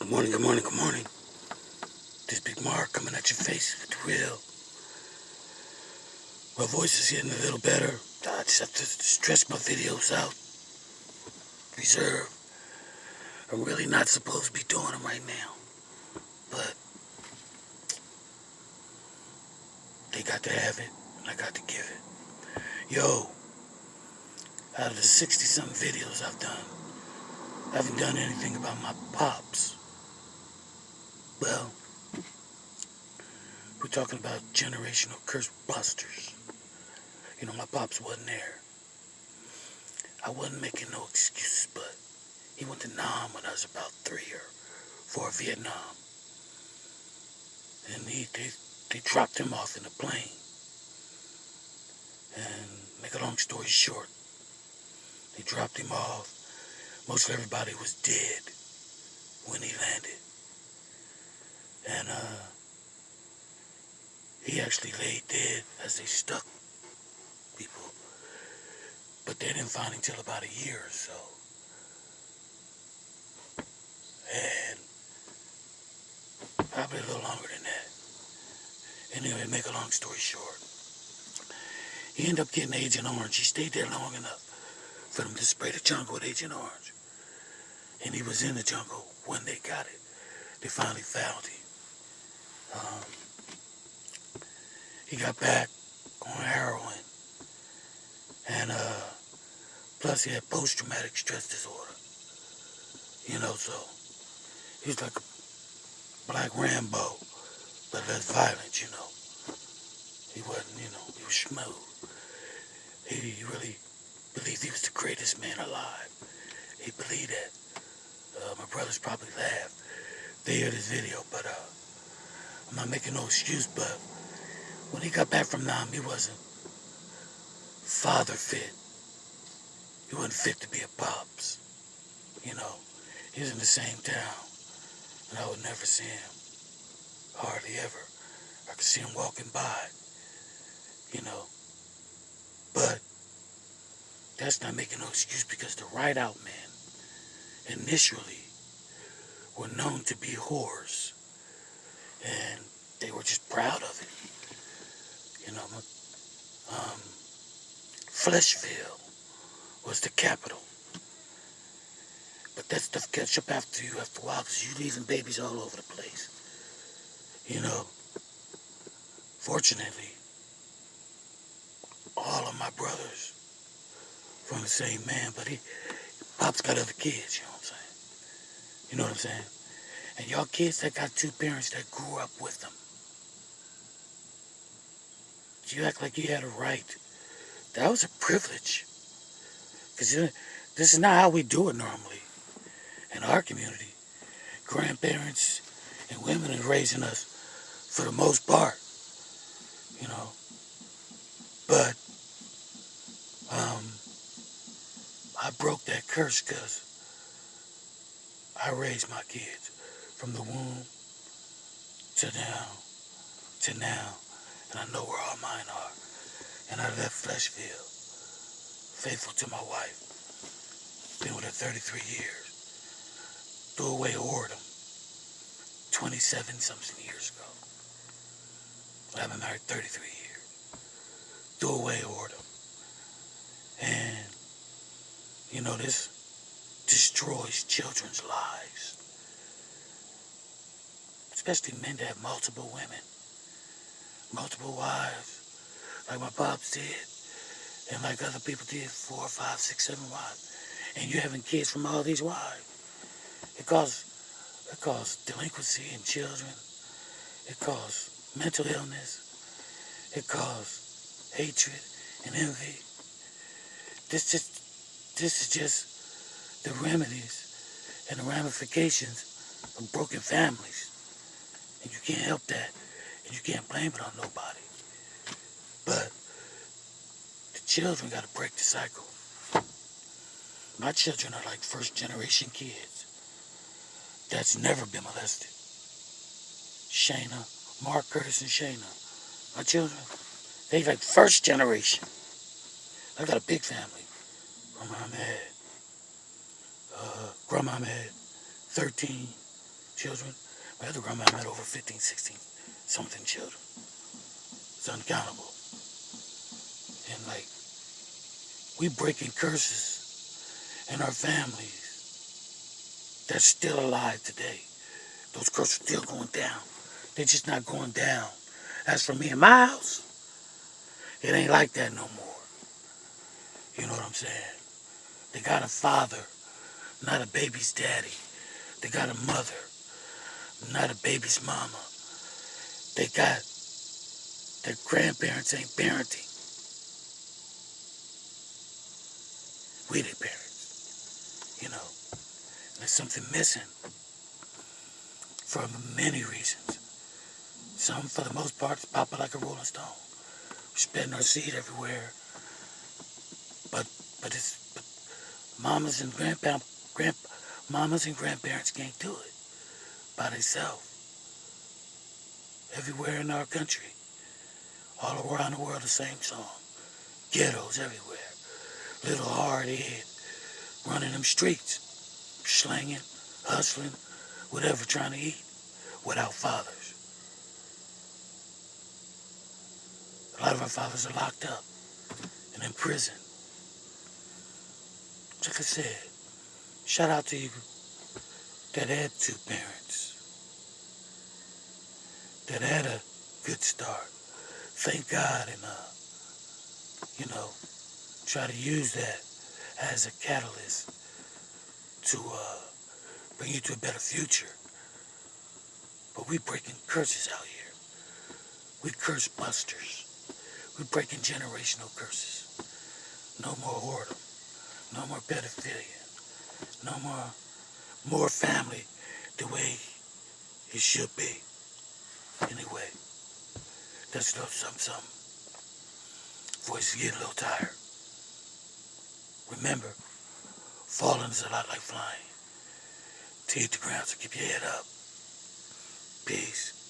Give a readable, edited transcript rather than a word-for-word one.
Good morning, good morning, good morning. This Big Mark coming at your face with the real. My voice is getting a little better. I just have to stretch my videos out. Reserve. I'm really not supposed to be doing them right now. But they got to have it, and I got to give it. Yo, out of the 60-something videos I've done, I haven't done anything about my pops. Well, we're talking about generational curse busters. You know, my pops wasn't there. I wasn't making no excuses, but he went to Nam when I was about 3 or 4 Vietnam. And they dropped him off in a plane. And make a long story short, they dropped him off. Most everybody was dead when he landed. And he actually laid dead as they stuck people. But they didn't find him till about a year or so. And probably a little longer than that. Anyway, make a long story short, he ended up getting Agent Orange. He stayed there long enough for them to spray the jungle with Agent Orange. And he was in the jungle when they got it. They finally found him. He got back on heroin. And plus he had post-traumatic stress disorder. You know, so he's like a black Rambo, but less violent, you know. He wasn't, you know, he was smooth. He really believed he was the greatest man alive. He believed that. My brothers probably laughed. They heard his video, but I'm not making no excuse, but when he got back from Nam, he wasn't father fit. He wasn't fit to be a pops. You know, he was in the same town, and I would never see him. Hardly ever. I could see him walking by, you know. But that's not making no excuse because the Ride Out men initially were known to be whores, and they were just proud of it. You know, Fleshville was the capital. But that stuff catch up after you after a while because you leaving babies all over the place. You know, fortunately, all of my brothers from the same man, but Pop's got other kids, you know what I'm saying? You know what I'm saying? And y'all kids that got two parents that grew up with them, you act like you had a right. That was a privilege. Because this is not how we do it normally in our community. Grandparents and women are raising us for the most part, you know. But I broke that curse because I raised my kids from the womb to now, and I know where all mine are. And I left Fleshville, faithful to my wife. Been with her 33 years. Threw away whoredom 27 something years ago. I've been married 33 years. Threw away whoredom. And, you know, this destroys children's lives. Especially men that have multiple women, multiple wives, like my pops did, and like other people did, 4, 5, 6, 7 wives. And you're having kids from all these wives. It causes delinquency in children. It causes mental illness. It causes hatred and envy. This is just the remedies and the ramifications of broken families. And you can't help that. And you can't blame it on nobody. But the children got to break the cycle. My children are like first generation kids that's never been molested. Shayna, Mark, Curtis, and Shayna. My children, they like first generation. I got a big family. Grandma had 13. children. My other grandma had over 15, 16 something children. It's uncountable. And like, we breaking curses in our families that's still alive today. Those curses are still going down. They're just not going down. As for me and my house, it ain't like that no more. You know what I'm saying? They got a father, not a baby's daddy. They got a mother, not a baby's mama. They got their grandparents ain't parenting. We their parents, you know. And there's something missing for many reasons. Some, for the most part, pop it like a rolling stone. We're spreading our seed everywhere. But mamas and mamas and grandparents can't do it by themselves. Everywhere in our country, all around the world, the same song. Ghettos everywhere. Little hard head running them streets, slanging, hustling, whatever, trying to eat without fathers. A lot of our fathers are locked up and in prison. Like I said, shout out to you that had two parents, that had a good start. Thank God, and try to use that as a catalyst to bring you to a better future. But we breaking curses out here. We curse busters. We breaking generational curses. No more whoredom. No more pedophilia. No more family the way it should be. Anyway, that's a little something. Voice is getting a little tired. Remember, falling is a lot like flying. To hit the ground, so keep your head up. Peace.